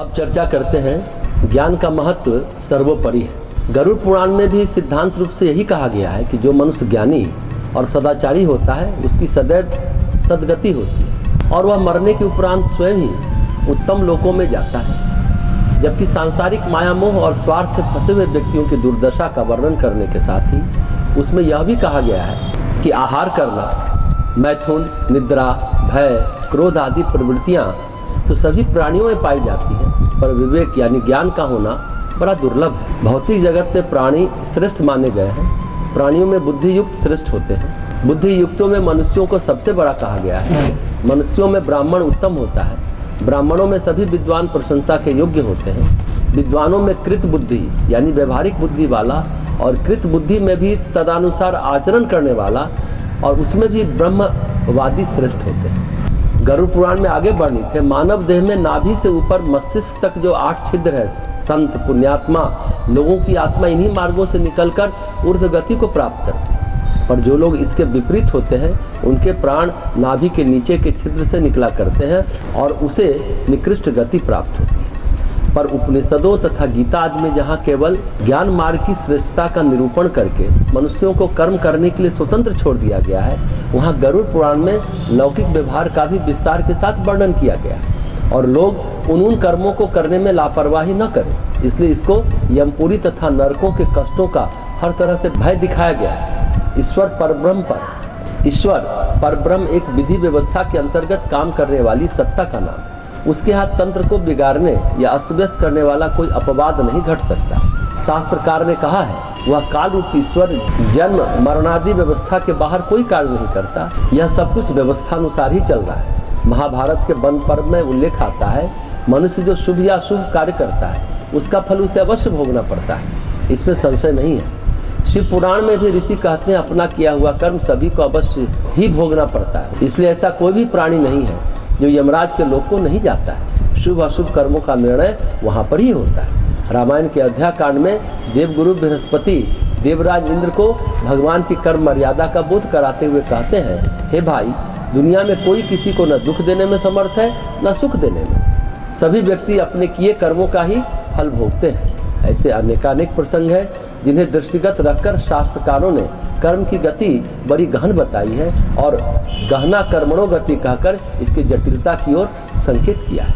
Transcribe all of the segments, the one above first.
अब चर्चा करते हैं ज्ञान का महत्व सर्वोपरि है। गरुड़ पुराण में भी सिद्धांत रूप से यही कहा गया है कि जो मनुष्य ज्ञानी और सदाचारी होता है उसकी सदैव सद्गति होती है और वह मरने के उपरांत स्वयं ही उत्तम लोकों में जाता है। जबकि सांसारिक माया मोह और स्वार्थ से फंसे हुए व्यक्तियों की दुर्दशा का वर्णन करने के साथ ही उसमें यह भी कहा गया है कि आहार करना, मैथुन, निद्रा, भय, क्रोध आदि प्रवृत्तियाँ तो सभी प्राणियों में पाई जाती हैं, पर विवेक यानी ज्ञान का होना बड़ा दुर्लभ है। भौतिक जगत में प्राणी श्रेष्ठ माने गए हैं। प्राणियों में बुद्धि युक्त श्रेष्ठ होते हैं। बुद्धि युक्तों में मनुष्यों को सबसे बड़ा कहा गया है। मनुष्यों में ब्राह्मण उत्तम होता है। ब्राह्मणों में सभी विद्वान प्रशंसा के योग्य होते हैं। विद्वानों में कृत बुद्धि यानी व्यवहारिक बुद्धि वाला और कृत बुद्धि में भी तदानुसार आचरण करने वाला और उसमें भी ब्रह्मवादी श्रेष्ठ होते हैं। गरुड़ पुराण में आगे वर्णित है मानव देह में नाभि से ऊपर मस्तिष्क तक जो 8 छिद्र है, संत पुण्यात्मा लोगों की आत्मा इन्हीं मार्गों से निकलकर ऊर्ध्व गति को प्राप्त करती है, पर जो लोग इसके विपरीत होते हैं उनके प्राण नाभि के नीचे के छिद्र से निकला करते हैं और उसे निकृष्ट गति प्राप्त होती है। पर उपनिषदों तथा गीता आदि में जहाँ केवल ज्ञान मार्ग की श्रेष्ठता का निरूपण करके मनुष्यों को कर्म करने के लिए स्वतंत्र छोड़ दिया गया है, वहाँ गरुड़ पुराण में लौकिक व्यवहार का भी विस्तार के साथ वर्णन किया गया है और लोग उन कर्मों को करने में लापरवाही न करें। इसलिए इसको यमपुरी तथा नरकों के कष्टों का हर तरह से भय दिखाया गया है। ईश्वर परब्रह्म एक विधि व्यवस्था के अंतर्गत काम करने वाली सत्ता का नाम है। उसके हाथ तंत्र को बिगाड़ने या अस्त व्यस्त करने वाला कोई अपवाद नहीं घट सकता। शास्त्रकार ने कहा है वह काल रूप ईश्वर जन्म मरणादि व्यवस्था के बाहर कोई कार्य नहीं करता। यह सब कुछ व्यवस्थानुसार ही चल रहा है। महाभारत के वन पर्व में उल्लेख आता है मनुष्य जो शुभ या अशुभ कार्य करता है उसका फल उसे अवश्य भोगना पड़ता है, इसमें संशय नहीं है। शिव पुराण में भी ऋषि कहते हैं अपना किया हुआ कर्म सभी को अवश्य ही भोगना पड़ता है। इसलिए ऐसा कोई भी प्राणी नहीं है जो यमराज के लोक को नहीं जाता है। शुभ अशुभ कर्मों का निर्णय वहाँ पर ही होता है। रामायण के अयोध्या कांड में देवगुरु बृहस्पति देवराज इंद्र को भगवान की कर्म मर्यादा का बोध कराते हुए कहते हैं, हे भाई, दुनिया में कोई किसी को न दुख देने में समर्थ है न सुख देने में। सभी व्यक्ति अपने किए कर्मों का ही फल भोगते हैं। ऐसे अनेकानेक प्रसंग है जिन्हें दृष्टिगत रखकर शास्त्रकारों ने कर्म की गति बड़ी गहन बताई है और गहना कर्मणों गति कहकर इसकी जटिलता की ओर संकेत किया है।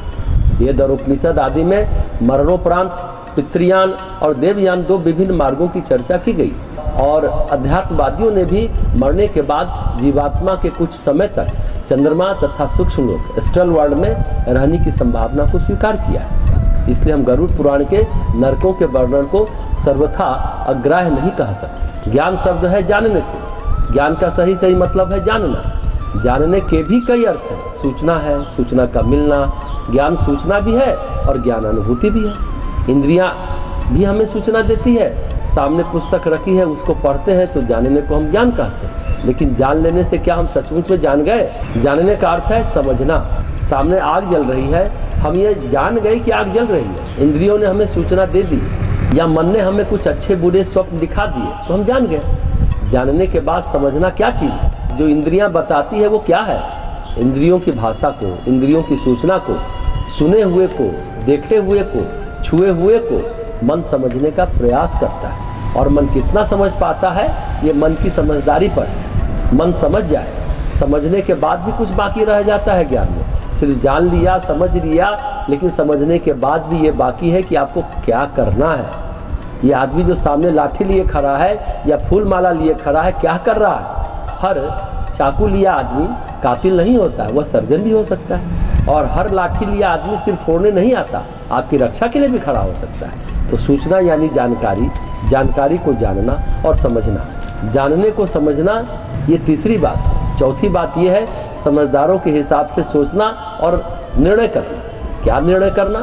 वेद और उपनिषद आदि में मरणोपरांत पितृयान और देवयान 2 विभिन्न मार्गों की चर्चा की गई और अध्यात्मवादियों ने भी मरने के बाद जीवात्मा के कुछ समय तक चंद्रमा तथा सूक्ष्म लोक एस्ट्रल वर्ल्ड में रहने की संभावना को स्वीकार किया है। इसलिए हम गरुड़ पुराण के नरकों के वर्णन को सर्वथा अग्राह्य नहीं कह सकते। ज्ञान शब्द है जानने से। ज्ञान का सही मतलब है जानना। जानने के भी कई अर्थ हैं। सूचना है, सूचना का मिलना, ज्ञान सूचना भी है और ज्ञान अनुभूति भी है। इंद्रियां भी हमें सूचना देती है। सामने पुस्तक रखी है उसको पढ़ते हैं तो जानने को हम ज्ञान कहते हैं, लेकिन जान लेने से क्या हम सचमुच में जान गए? जानने का अर्थ है समझना। सामने आग जल रही है, हम ये जान गए कि आग जल रही है। इंद्रियों ने हमें सूचना दे दी या मन ने हमें कुछ अच्छे बुरे स्वप्न दिखा दिए तो हम जान गए। जानने के बाद समझना क्या चीज़ है? जो इंद्रियां बताती है वो क्या है? इंद्रियों की भाषा को, इंद्रियों की सूचना को, सुने हुए को, देखे हुए को, छुए हुए को मन समझने का प्रयास करता है। और मन कितना समझ पाता है ये मन की समझदारी पर। मन समझ जाए, समझने के बाद भी कुछ बाकी रह जाता है ज्ञान में। सिर्फ जान लिया, समझ लिया, लेकिन समझने के बाद भी ये बाकी है कि आपको क्या करना है। ये आदमी जो सामने लाठी लिए खड़ा है या फूल माला लिए खड़ा है, क्या कर रहा है? हर चाकू लिया आदमी कातिल नहीं होता है, वह सर्जन भी हो सकता है। और हर लाठी लिया आदमी सिर्फ फोड़ने नहीं आता, आपकी रक्षा के लिए भी खड़ा हो सकता है। तो सूचना यानी जानकारी, जानकारी को जानना और समझना, जानने को समझना, ये तीसरी बात। चौथी बात ये है समझदारों के हिसाब से सोचना और निर्णय करना। क्या निर्णय करना?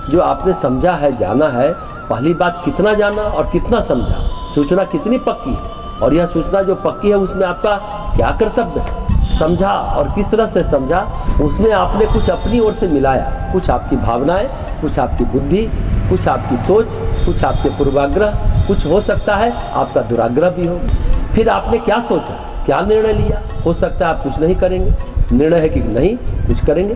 जो आपने समझा है, जाना है, पहली बात कितना जाना और कितना समझा, सूचना कितनी पक्की है और यह सूचना जो पक्की है उसमें आपका क्या कर्तव्य है। समझा और किस तरह से समझा, उसमें आपने कुछ अपनी ओर से मिलाया, कुछ आपकी भावनाएं, कुछ आपकी बुद्धि, कुछ आपकी सोच, कुछ आपके पूर्वाग्रह, कुछ हो सकता है आपका दुराग्रह भी हो। फिर आपने क्या सोचा, क्या निर्णय लिया? हो सकता है आप कुछ नहीं करेंगे, निर्णय है कि नहीं कुछ करेंगे।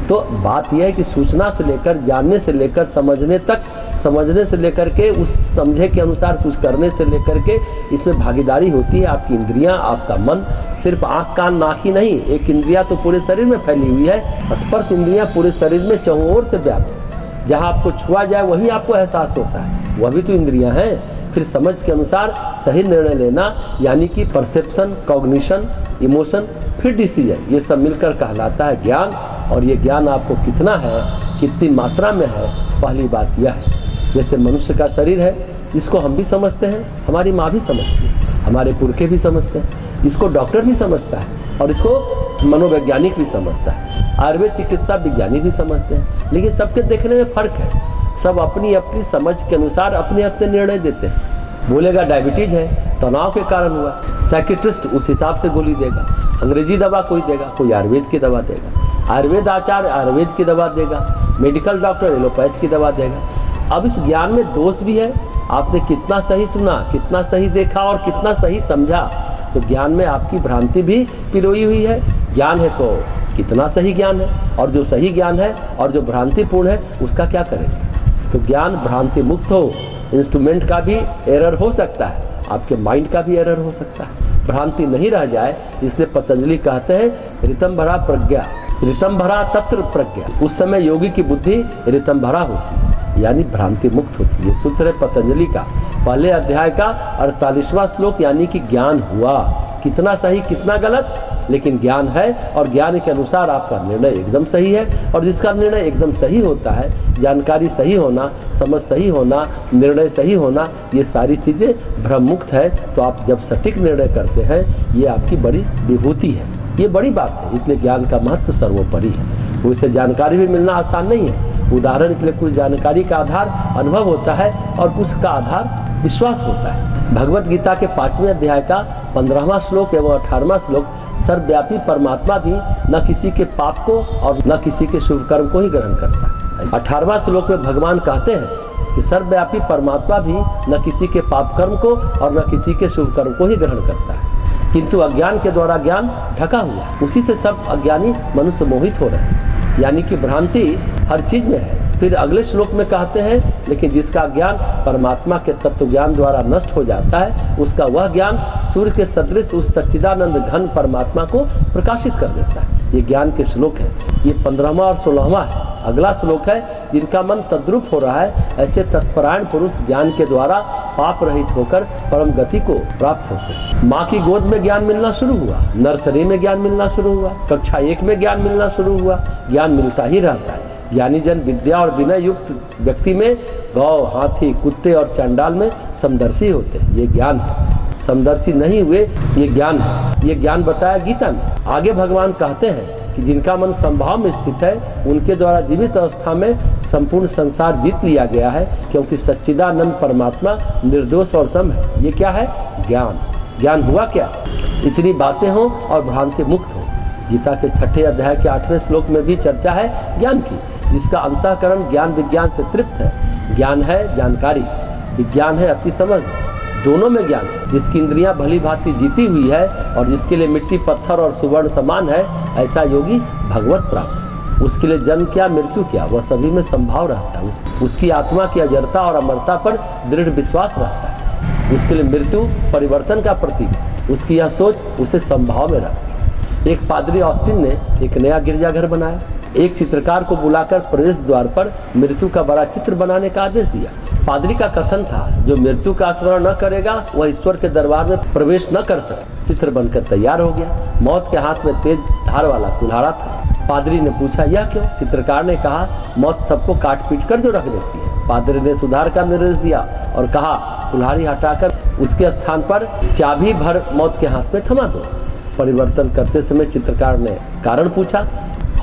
तो बात यह है कि सूचना से लेकर, जानने से लेकर, समझने तक, समझने से लेकर के उस समझे के अनुसार कुछ करने से लेकर के इसमें भागीदारी होती है आपकी इंद्रियां, आपका मन। सिर्फ आँख कान नाक ही नहीं, एक इंद्रिया तो पूरे शरीर में फैली हुई है। स्पर्श इंद्रियां पूरे शरीर में चहुं ओर से व्याप्त, जहाँ आपको छुआ जाए वही आपको एहसास होता है, वह भी तो इंद्रियां हैं। फिर समझ के अनुसार सही निर्णय लेना, यानी कि परसेप्शन, कॉग्निशन, इमोशन, फिर डिसीजन, ये सब मिलकर कहलाता है ज्ञान। और ये ज्ञान आपको कितना है, कितनी मात्रा में है, पहली बात यह है। जैसे मनुष्य का शरीर है, इसको हम भी समझते हैं, हमारी माँ भी समझती है, हमारे पुरखे भी समझते हैं, इसको डॉक्टर भी समझता है और इसको मनोवैज्ञानिक भी समझता है, आयुर्वेद चिकित्सा विज्ञानी भी समझते हैं। लेकिन सबके देखने में फ़र्क है, सब अपनी अपनी समझ के अनुसार अपने अपने निर्णय देते हैं। बोलेगा डायबिटीज है, तनाव के कारण हुआ, साइकिट्रिस्ट उस हिसाब से गोली देगा, अंग्रेजी दवा कोई देगा, कोई आयुर्वेद की दवा देगा, आयुर्वेद आचार्य आयुर्वेद की दवा देगा, मेडिकल डॉक्टर एलोपैथ की दवा देगा। अब इस ज्ञान में दोष भी है, आपने कितना सही सुना, कितना सही देखा और कितना सही समझा। तो ज्ञान में आपकी भ्रांति भी पिरोई हुई है। ज्ञान है तो कितना सही ज्ञान है, और जो सही ज्ञान है और जो भ्रांतिपूर्ण है उसका क्या करेंगे। तो ज्ञान भ्रांति मुक्त हो, इंस्ट्रूमेंट का भी एरर हो सकता है, आपके माइंड का भी एरर हो सकता है, भ्रांति नहीं रह जाए। इसलिए पतंजलि कहते हैं ऋतम भरा प्रज्ञा, ऋतम भरा तत्र प्रज्ञा। उस समय योगी की बुद्धि ऋतम भरा होती है, यानी भ्रांति मुक्त होती है। सूत्र है पतंजलि का पहले अध्याय का 48वां श्लोक, यानी कि ज्ञान हुआ, कितना सही कितना गलत, लेकिन ज्ञान है और ज्ञान के अनुसार आपका निर्णय एकदम सही है। और जिसका निर्णय एकदम सही होता है, जानकारी सही होना, समझ सही होना, निर्णय सही होना, ये सारी चीज़ें भ्रम मुक्त है। तो आप जब सटीक निर्णय करते हैं, ये आपकी बड़ी विभूति है, ये बड़ी बात है। इसलिए ज्ञान का महत्व सर्वोपरि है। तो इसे जानकारी भी मिलना आसान नहीं है। उदाहरण के लिए कुछ जानकारी का आधार अनुभव होता है और कुछ का आधार विश्वास होता है। भगवत गीता के 5वें अध्याय का 15वां श्लोक एवं 18वां श्लोक, सर्वव्यापी परमात्मा भी न किसी के पाप को और न किसी के शुभ कर्म को ही ग्रहण करता है। 18वां श्लोक में भगवान कहते हैं कि सर्वव्यापी परमात्मा भी न किसी के पाप कर्म को और न किसी के शुभ कर्म को ही ग्रहण करता है, किंतु अज्ञान के द्वारा ज्ञान ढका हुआ, उसी से सब अज्ञानी मनुष्य मोहित हो रहे हैं, यानी कि भ्रांति हर चीज में है। फिर अगले श्लोक में कहते हैं लेकिन जिसका ज्ञान परमात्मा के तत्व ज्ञान द्वारा नष्ट हो जाता है, उसका वह ज्ञान सूर्य के सदृश उस सच्चिदानंद घन परमात्मा को प्रकाशित कर देता है। ये ज्ञान के श्लोक है। ये 15वां और 16वां है। अगला श्लोक है जिनका मन तद्रुप हो रहा है, ऐसे तत्परायण पुरुष ज्ञान के द्वारा पाप रहित होकर परम गति को प्राप्त होते हैं। माँ की गोद में ज्ञान मिलना शुरू हुआ, नर्सरी में ज्ञान मिलना शुरू हुआ, कक्षा 1 में ज्ञान मिलना शुरू हुआ, ज्ञान मिलता ही रहता है। ज्ञानी जन विद्या और विनय युक्त व्यक्ति में गौ, हाथी, कुत्ते और चंडाल में समदर्शी होते हैं। ये ज्ञान है। समदर्शी नहीं हुए, ये ज्ञान है। ये ज्ञान बताया गीता में। आगे भगवान कहते हैं कि जिनका मन संभाव में स्थित है, उनके द्वारा जीवित अवस्था में संपूर्ण संसार जीत लिया गया है, क्योंकि सच्चिदानंद परमात्मा निर्दोष और सम है। ये क्या है? ज्ञान। ज्ञान हुआ क्या? इतनी बातें हो और भ्रांति मुक्त हो। गीता के 6 अध्याय के 8वें श्लोक में भी चर्चा है ज्ञान की, जिसका अंतःकरण ज्ञान विज्ञान से तृप्त है। ज्ञान है जानकारी, विज्ञान है अति समझ, दोनों में ज्ञान। जिसकी इंद्रियां भली भांति जीती हुई है और जिसके लिए मिट्टी पत्थर और सुवर्ण समान है, ऐसा योगी भगवत प्राप्त। उसके लिए जन्म क्या मृत्यु क्या, वह सभी में संभाव रहता है। उसकी आत्मा की अजरता और अमरता पर दृढ़ विश्वास रहता है। उसके लिए मृत्यु परिवर्तन का प्रतीक है। उसकी यह सोच उसे संभाव में रखती है। एक पादरी ऑस्टिन ने एक नया गिरजाघर बनाया। एक चित्रकार को बुलाकर प्रवेश द्वार पर मृत्यु का बड़ा चित्र बनाने का आदेश दिया। पादरी का कथन था, जो मृत्यु का स्मरण न करेगा वह ईश्वर के दरबार में प्रवेश न कर सके। चित्र बनकर तैयार हो गया। मौत के हाथ में तेज धार वाला कुल्हाड़ा था। पादरी ने पूछा, यह क्यों? चित्रकार ने कहा, मौत सबको काट पीट कर जो रख देती है। पादरी ने सुधार का निर्देश दिया और कहा, कुल्हाड़ी हटाकर उसके स्थान पर चाबी भर मौत के हाथ में थमा दो। परिवर्तन करते समय चित्रकार ने कारण पूछा।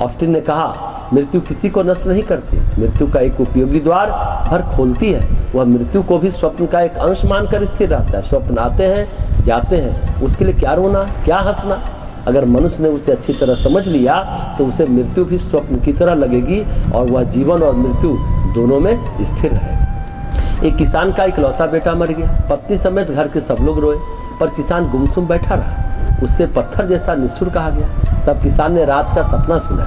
ऑस्टिन ने कहा, मृत्यु किसी को नष्ट नहीं करती, मृत्यु का एक उपयोगी द्वार भर खोलती है। वह मृत्यु को भी स्वप्न का एक अंश मानकर स्थिर रहता है। स्वप्न आते हैं जाते हैं, उसके लिए क्या रोना क्या हंसना। अगर मनुष्य ने उसे अच्छी तरह समझ लिया तो उसे मृत्यु भी स्वप्न की तरह लगेगी और वह जीवन और मृत्यु दोनों में स्थिर रहेगा। एक किसान का इकलौता बेटा मर गया। पत्नी समेत घर के सब लोग रोए, पर किसान गुमसुम बैठा रहा। उससे पत्थर जैसा निष्ठुर कहा गया। तब किसान ने रात का सपना सुना।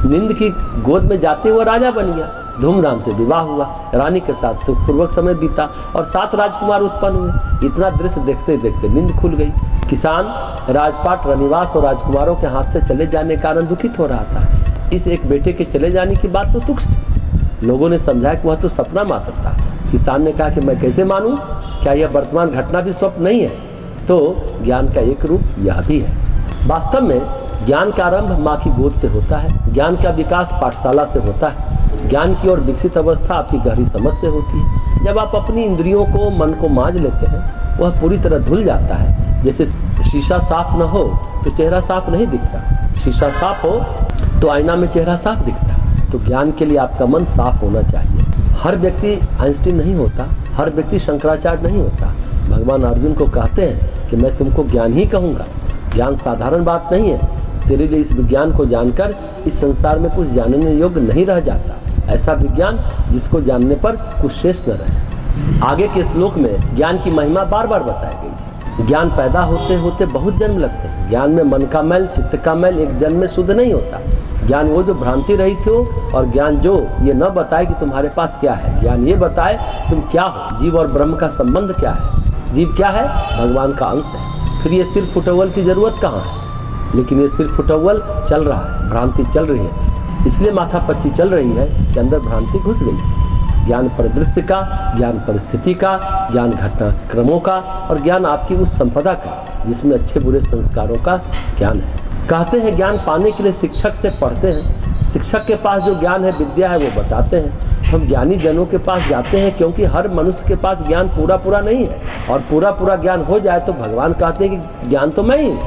नींद की गोद में जाते हुए राजा बन गया। धूमधाम से विवाह हुआ, रानी के साथ सुखपूर्वक समय बीता और 7 राजकुमार उत्पन्न हुए। इतना दृश्य देखते देखते नींद खुल गई। किसान राजपाट, रनिवास और राजकुमारों के हाथ से चले जाने के कारण दुखित हो रहा था। इस एक बेटे के चले जाने की बात तो तुच्छ थी। लोगों ने समझा कि वह तो सपना मात्र था। किसान ने कहा कि मैं कैसे मानूं, क्या यह वर्तमान घटना भी स्वप्न नहीं है? तो ज्ञान का एक रूप यह भी है। वास्तव में ज्ञान का आरंभ माँ की गोद से होता है। ज्ञान का विकास पाठशाला से होता है। ज्ञान की और विकसित अवस्था आपकी गहरी समझ से होती है। जब आप अपनी इंद्रियों को, मन को मांझ लेते हैं, वह पूरी तरह धुल जाता है। जैसे शीशा साफ न हो तो चेहरा साफ नहीं दिखता, शीशा साफ हो तो आईना में चेहरा साफ दिखता। तो ज्ञान के लिए आपका मन साफ होना चाहिए। हर व्यक्ति आइंस्टीन नहीं होता, हर व्यक्ति शंकराचार्य नहीं होता। भगवान अर्जुन को कहते हैं कि मैं तुमको ज्ञान ही कहूँगा। ज्ञान साधारण बात नहीं है। तेरे लिए इस विज्ञान को जानकर इस संसार में कुछ जानने योग्य नहीं रह जाता। ऐसा विज्ञान जिसको जानने पर कुछ शेष न रहे। आगे के श्लोक में ज्ञान की महिमा बार बार बताई गई। ज्ञान पैदा होते होते बहुत जन्म लगते हैं। ज्ञान में मन का मैल, चित्त का मैल एक जन्म में शुद्ध नहीं होता। ज्ञान वो जो भ्रांति रहित हो, और ज्ञान जो ये न बताए कि तुम्हारे पास क्या है। ज्ञान ये बताए तुम क्या हो, जीव और ब्रह्म का संबंध क्या है। जीव क्या है? भगवान का अंश है। फिर ये सिर फुटअव्वल की जरूरत कहाँ है? लेकिन ये सिर फुटअव्वल चल रहा है, भ्रांति चल रही है। इसलिए माथापच्ची चल रही है कि अंदर भ्रांति घुस गई। ज्ञान परिदृश्य का, ज्ञान परिस्थिति का, ज्ञान घटनाक्रमों का, और ज्ञान आपकी उस संपदा का जिसमें अच्छे बुरे संस्कारों का ज्ञान है। कहते हैं ज्ञान पाने के लिए शिक्षक से पढ़ते हैं। शिक्षक के पास जो ज्ञान है, विद्या है, वो बताते हैं। हम ज्ञानी जनों के पास जाते हैं क्योंकि हर मनुष्य के पास ज्ञान पूरा नहीं है। और पूरा ज्ञान हो जाए तो भगवान कहते हैं कि ज्ञान तो मैं ही हूँ।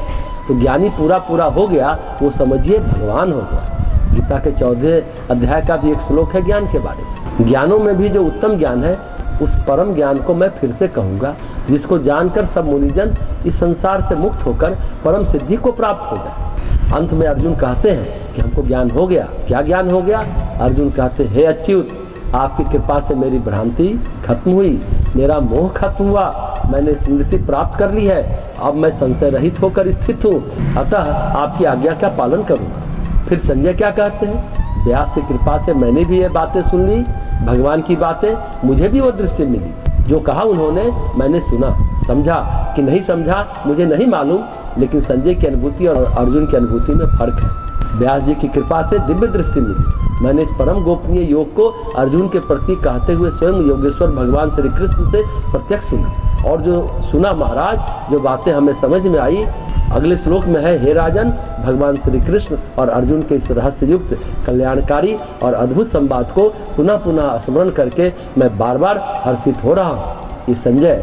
तो ज्ञानी पूरा हो गया, वो समझिए भगवान हो गया। गीता के 14 अध्याय का भी एक श्लोक है ज्ञान के बारे में। ज्ञानों में भी जो उत्तम ज्ञान है, उस परम ज्ञान को मैं फिर से कहूँगा, जिसको जानकर सब मुनिजन इस संसार से मुक्त होकर परम सिद्धि को प्राप्त हो गए। अंत में अर्जुन कहते हैं कि हमको ज्ञान हो गया। क्या ज्ञान हो गया? अर्जुन कहते हे अच्युत, आपकी कृपा से मेरी भ्रांति खत्म हुई, मेरा मोह खत्म हुआ, मैंने स्मृति प्राप्त कर ली है। अब मैं संशय रहित होकर स्थित हूँ, अतः आपकी आज्ञा का पालन करूँगा। फिर संजय क्या कहते हैं? व्यास की कृपा से मैंने भी ये बातें सुन ली, भगवान की बातें, मुझे भी वो दृष्टि मिली। जो कहा उन्होंने मैंने सुना, समझा कि नहीं समझा मुझे नहीं मालूम, लेकिन संजय की अनुभूति और अर्जुन की अनुभूति में फर्क है। व्यास जी की कृपा से दिव्य दृष्टि मिली। मैंने इस परम गोपनीय योग को अर्जुन के प्रति कहते हुए स्वयं योगेश्वर भगवान श्री कृष्ण से प्रत्यक्ष सुना। और जो सुना महाराज, जो बातें हमें समझ में आई, अगले श्लोक में है, हे राजन, भगवान श्री कृष्ण और अर्जुन के इस रहस्य युक्त कल्याणकारी और अद्भुत संवाद को पुनः स्मरण करके मैं बार बार हर्षित हो रहा हूँ। ये संजय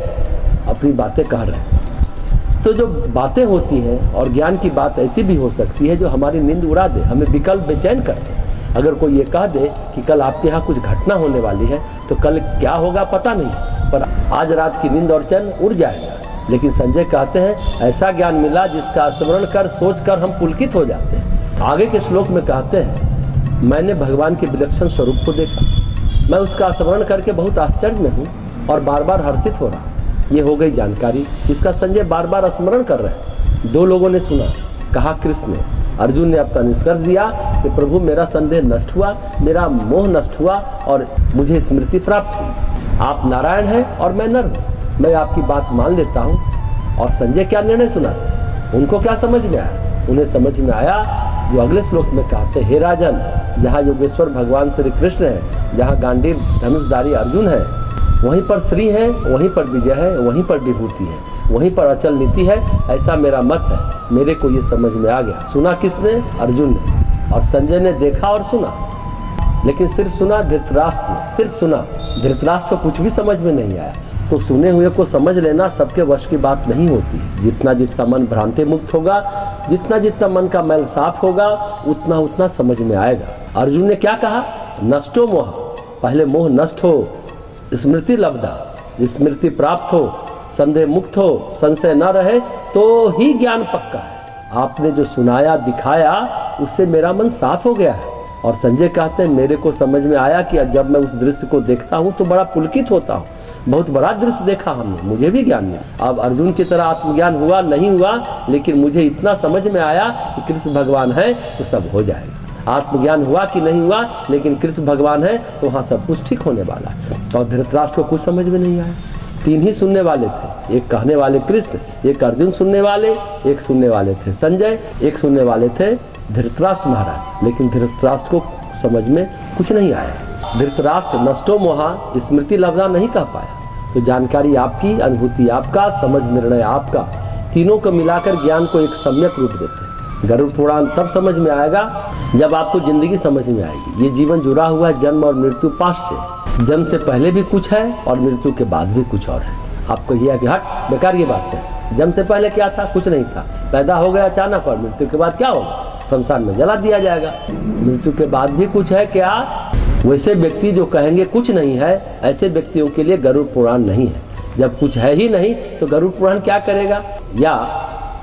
अपनी बातें कह रहे हैं। तो जो बातें होती हैं, और ज्ञान की बात ऐसी भी हो सकती है जो हमारी नींद उड़ा दे, हमें विकल्प बेचैन कर दे। अगर कोई ये कह दे कि कल आपके यहाँ कुछ घटना होने वाली है, तो कल क्या होगा पता नहीं, पर आज रात की नींद और चैन उड़ जाएगा। लेकिन संजय कहते हैं ऐसा ज्ञान मिला जिसका स्मरण कर सोच कर हम पुलकित हो जाते हैं। आगे के श्लोक में कहते हैं, मैंने भगवान के विलक्षण स्वरूप को देखा, मैं उसका स्मरण करके बहुत आश्चर्य में हूँ और बार बार हर्षित हो रहा हूँ। ये हो गई जानकारी जिसका संजय बार बार स्मरण कर रहे हैं। 2 लोगों ने सुना, कहा कृष्ण ने। अर्जुन ने अपना निष्कर्ष दिया कि प्रभु मेरा संदेह नष्ट हुआ, मेरा मोह नष्ट हुआ और मुझे स्मृति प्राप्त हुई। आप नारायण हैं और मैं नर हूँ, मैं आपकी बात मान लेता हूँ। और संजय क्या निर्णय सुना? उनको क्या समझ में आया? उन्हें समझ में आया जो अगले श्लोक में कहते, हे राजन, जहाँ योगेश्वर भगवान श्री कृष्ण है, जहाँ गांडीव धनुषधारी अर्जुन है, वहीं पर श्री है, वहीं पर विजय है, वहीं पर विभूति है, वहीं पर अचल नीति है। ऐसा मेरा मत है। मेरे को ये समझ में आ गया। सुना किसने? अर्जुन ने। और संजय ने देखा और सुना, लेकिन सिर्फ सुना धृतराष्ट्र ने, सिर्फ सुना। धृतराष्ट्र को कुछ भी समझ में नहीं आया। तो सुने हुए को समझ लेना सबके वश की बात नहीं होती। जितना मन भ्रांति मुक्त होगा, जितना मन का मैल साफ होगा, उतना समझ में आएगा। अर्जुन ने क्या कहा? नष्टो मोह, पहले मोह नष्ट हो, स्मृति लब्धा, स्मृति प्राप्त हो, संदेह मुक्त हो, संशय न रहे, तो ही ज्ञान पक्का है। आपने जो सुनाया दिखाया, उससे मेरा मन साफ हो गया है। और संजय कहते हैं, मेरे को समझ में आया कि जब मैं उस दृश्य को देखता हूँ तो बड़ा पुलकित होता हूँ। बहुत बड़ा दृश्य देखा हमने, मुझे भी ज्ञान मिला। अब अर्जुन की तरह आत्मज्ञान हुआ नहीं हुआ, लेकिन मुझे इतना समझ में आया कि कृष्ण भगवान है तो सब हो जाएगा। आत्मज्ञान हुआ कि नहीं हुआ, लेकिन कृष्ण भगवान है तो वहाँ सब कुछ ठीक होने वाला है। और धृतराष्ट्र को कुछ समझ में नहीं आया। 3 ही सुनने वाले थे, एक कहने वाले कृष्ण, एक अर्जुन सुनने वाले, एक सुनने वाले थे संजय, एक सुनने वाले थे धृतराष्ट्र महाराज। लेकिन धृतराष्ट्र को समझ में कुछ नहीं आया। धृतराष्ट्र नष्टो मोहा स्मृति लब्धा नहीं कह पाया। तो जानकारी आपकी, अनुभूति आपका, समझ निर्णय आपका, तीनों को मिलाकर ज्ञान को एक सम्यक रूप देते हैं। गरुड़ पुराण तब समझ में आएगा जब आपको जिंदगी समझ में आएगी। ये जीवन जुड़ा हुआ है जन्म और मृत्यु पास से। जन्म से पहले भी कुछ है और मृत्यु के बाद भी कुछ और है। आपको यह है कि हट बेकार ये बात है, जन्म से पहले क्या था? कुछ नहीं था, पैदा हो गया अचानक, और मृत्यु के बाद क्या होगा? शमशान में जला दिया जाएगा। मृत्यु के बाद भी कुछ है क्या? वैसे व्यक्ति जो कहेंगे कुछ नहीं है, ऐसे व्यक्तियों के लिए गरुड़ पुराण नहीं है। जब कुछ है ही नहीं तो गरुड़ पुराण क्या करेगा? या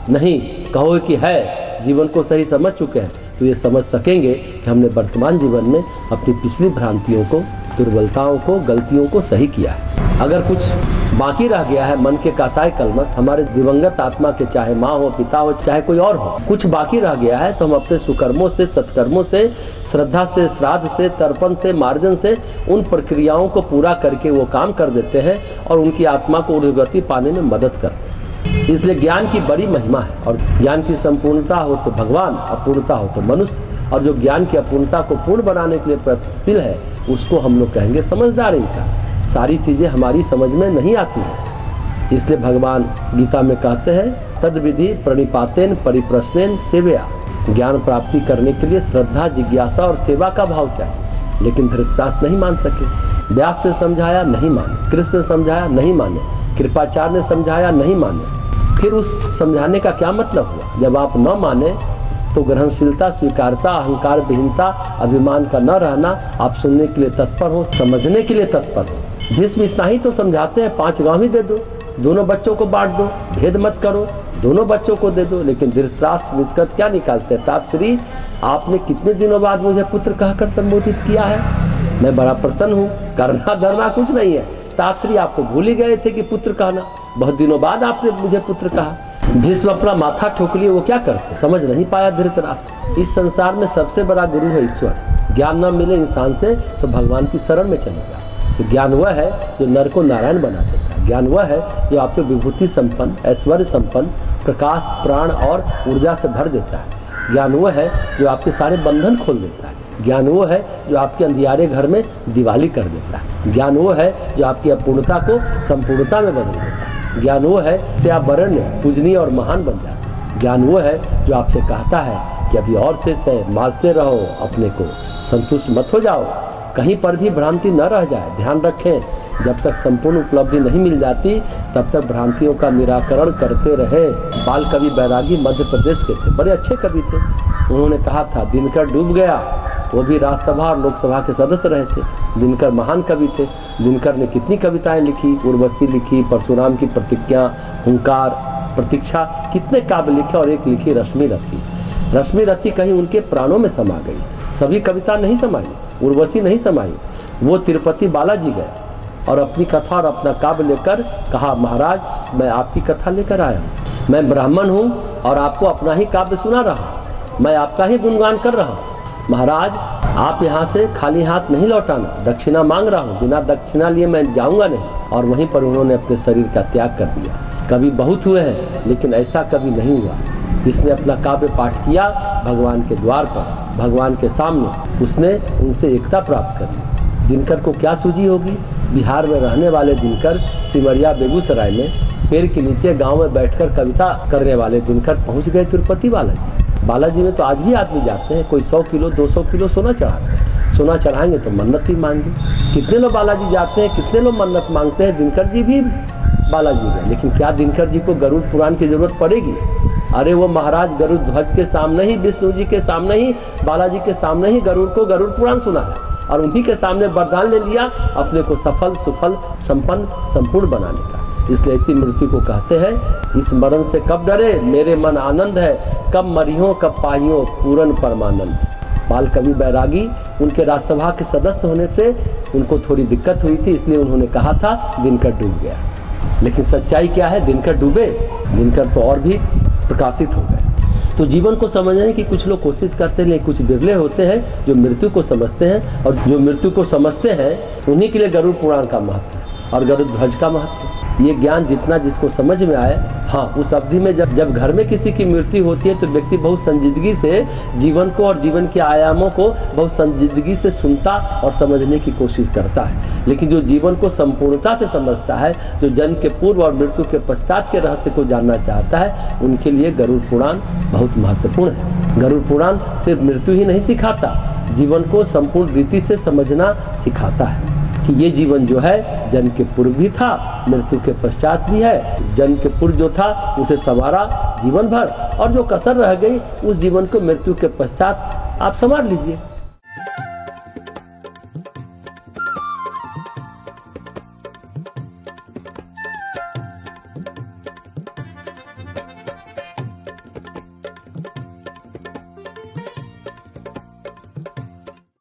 नहीं कहो कि है, जीवन को सही समझ चुके हैं तो ये समझ सकेंगे कि हमने वर्तमान जीवन में अपनी पिछली भ्रांतियों को, दुर्बलताओं को, गलतियों को सही किया है। अगर कुछ बाकी रह गया है, मन के कासाय कलमस, हमारे दिवंगत आत्मा के, चाहे माँ हो, पिता हो, चाहे कोई और हो, कुछ बाकी रह गया है तो हम अपने सुकर्मों से, सत्कर्मों से, श्रद्धा से, श्राद्ध से, तर्पण से, मार्जन से उन प्रक्रियाओं को पूरा करके वो काम कर देते हैं और उनकी आत्मा को ऊर्ध्वगति पाने में मदद करते हैं। इसलिए ज्ञान की बड़ी महिमा है। और ज्ञान की संपूर्णता हो तो भगवान, अपूर्णता हो तो मनुष्य। और जो ज्ञान की अपूर्णता को पूर्ण बनाने के लिए प्रयत्नशील है उसको हम लोग कहेंगे समझदार इंसान। सारी चीज़ें हमारी समझ में नहीं आती हैं। इसलिए भगवान गीता में कहते हैं तद विधि प्रणिपातेन परिप्रश्नेन सेवया। ज्ञान प्राप्ति करने के लिए श्रद्धा, जिज्ञासा और सेवा का भाव चाहिए। लेकिन धृतराष्ट्र नहीं मान सके। व्यास ने समझाया नहीं माने, कृष्ण ने समझाया नहीं माने, कृपाचार्य ने समझाया नहीं माने। फिर उस समझाने का क्या मतलब हुआ? जब आप न माने तो ग्रहणशीलता, स्वीकारता, अहंकार विहीनता, अभिमान का न रहना, आप सुनने के लिए तत्पर हो, समझने के लिए तत्पर हो। भीष्म इतना ही तो समझाते हैं, 5 गांव ही दे दो, दोनों बच्चों को बांट दो, भेद मत करो, दोनों बच्चों को दे दो। लेकिन धृतराष्ट्र निष्कर्ष क्या निकालते हैं? तापश्री, आपने कितने दिनों बाद मुझे पुत्र कहकर संबोधित किया है, मैं बड़ा प्रसन्न हूँ, करना धरना कुछ नहीं है। तापश्री, आप तो भूल ही गए थे कि पुत्र कहना, बहुत दिनों बाद आपने मुझे पुत्र कहा। भीष्म अपना माथा ठोक लिए, वो क्या करते? समझ नहीं पाया धृतराष्ट्र। इस संसार में सबसे बड़ा गुरु है ईश्वर। ज्ञान न मिले इंसान से तो भगवान की शरण में चलेगा। तो ज्ञान वह है जो नर को नारायण बना देता है। ज्ञान वह है जो आपको विभूति संपन्न, ऐश्वर्य संपन्न, प्रकाश, प्राण और ऊर्जा से भर देता है। ज्ञान वह है जो आपके सारे बंधन खोल देता है। ज्ञान वो है जो आपके अंधियारे घर में दिवाली कर देता है। ज्ञान वो है जो आपकी अपूर्णता को संपूर्णता में बदल देता है। ज्ञान वो है जिससे आप वरण्य, पूजनीय और महान बन जाते हैं। ज्ञान वो है जो आपसे कहता है कि अभी और शेष है, मांझते रहो, अपने को संतुष्ट मत हो जाओ, कहीं पर भी भ्रांति न रह जाए। ध्यान रखें, जब तक संपूर्ण उपलब्धि नहीं मिल जाती तब तक भ्रांतियों का निराकरण करते रहे। बाल कवि बैरागी मध्य प्रदेश के थे, बड़े अच्छे कवि थे। उन्होंने कहा था दिनकर डूब गया, वो भी राज्यसभा और लोकसभा के सदस्य रहे थे। दिनकर महान कवि थे। दिनकर ने कितनी कविताएं लिखी, उर्वशी लिखी, परशुराम की प्रतिज्ञा, हुंकार, प्रतीक्षा, कितने काव्य लिखे। और एक लिखी रश्मि रथी। रश्मि रथी कहीं उनके प्राणों में समा गई। सभी कविता नहीं समाई, उर्वशी नहीं समाई। वो तिरुपति बालाजी गए और अपनी कथा और अपना काव्य लेकर कहा, महाराज मैं आपकी कथा लेकर आया हूँ, मैं ब्राह्मण हूँ और आपको अपना ही काव्य सुना रहा हूँ, मैं आपका ही गुणगान कर रहा हूँ। महाराज आप यहाँ से खाली हाथ नहीं लौटाना, दक्षिणा मांग रहा हूँ, बिना दक्षिणा लिए मैं जाऊँगा नहीं। और वहीं पर उन्होंने अपने शरीर का त्याग कर दिया। कवि बहुत हुए हैं लेकिन ऐसा कभी नहीं हुआ जिसने अपना काव्य पाठ किया भगवान के द्वार पर, भगवान के सामने, उसने उनसे एकता प्राप्त कर ली। दिनकर को क्या सूझी होगी? बिहार में रहने वाले दिनकर सिमरिया बेगूसराय में पेड़ के नीचे गांव में बैठकर कविता करने वाले दिनकर पहुंच गए तिरुपति बालाजी। बालाजी में तो आज भी आदमी जाते हैं, कोई 100 किलो 200 किलो सोना चढ़ाते हैं। सोना चढ़ाएंगे तो मन्नत ही मांगे। कितने लोग बालाजी जाते हैं, कितने लोग मन्नत मांगते हैं। दिनकर जी भी बालाजी गए, लेकिन क्या दिनकर जी को गरुड़ पुराण की जरूरत पड़ेगी? अरे वो महाराज गरुड़ ध्वज के सामने ही, विष्णु जी के सामने ही, बालाजी के सामने ही गरुड़ को गरुड़ पुराण सुना है और उन्हीं के सामने वरदान ले लिया अपने को सफल, सुफल, संपन्न, संपूर्ण बनाने का। इसलिए इसी मृत्यु को कहते हैं, इस मरण से कब डरे मेरे मन आनंद है, कब मरियो कब पाइयो पूर्ण परमानंद। बाल कवि बैरागी उनके राज्यसभा के सदस्य होने से उनको थोड़ी दिक्कत हुई थी, इसलिए उन्होंने कहा था दिनकर डूब गया। लेकिन सच्चाई क्या है? दिनकर डूबे? दिनकर तो और भी प्रकाशित हो गए। तो जीवन को समझने की कुछ लोग कोशिश करते हैं, लेकिन कुछ बिरले होते हैं जो मृत्यु को समझते हैं, और जो मृत्यु को समझते हैं उन्हीं के लिए गरुड़ पुराण का महत्व है और गरुड़ ध्वज का महत्व। ये ज्ञान जितना जिसको समझ में आए, हाँ, उस अवधि में जब घर में किसी की मृत्यु होती है तो व्यक्ति बहुत संजीदगी से जीवन को और जीवन के आयामों को बहुत संजीदगी से सुनता और समझने की कोशिश करता है। लेकिन जो जीवन को संपूर्णता से समझता है, जो जन्म के पूर्व और मृत्यु के पश्चात के रहस्य को जानना चाहता है, उनके लिए गरुड़ पुराण बहुत महत्वपूर्ण है। गरुड़ पुराण सिर्फ मृत्यु ही नहीं सिखाता, जीवन को संपूर्ण रीति से समझना सिखाता है कि ये जीवन जो है जन्म के पूर्व भी था, मृत्यु के पश्चात भी है। जन्म के पूर्व जो था उसे संवारा जीवन भर, और जो कसर रह गई उस जीवन को मृत्यु के पश्चात आप संवार लीजिए।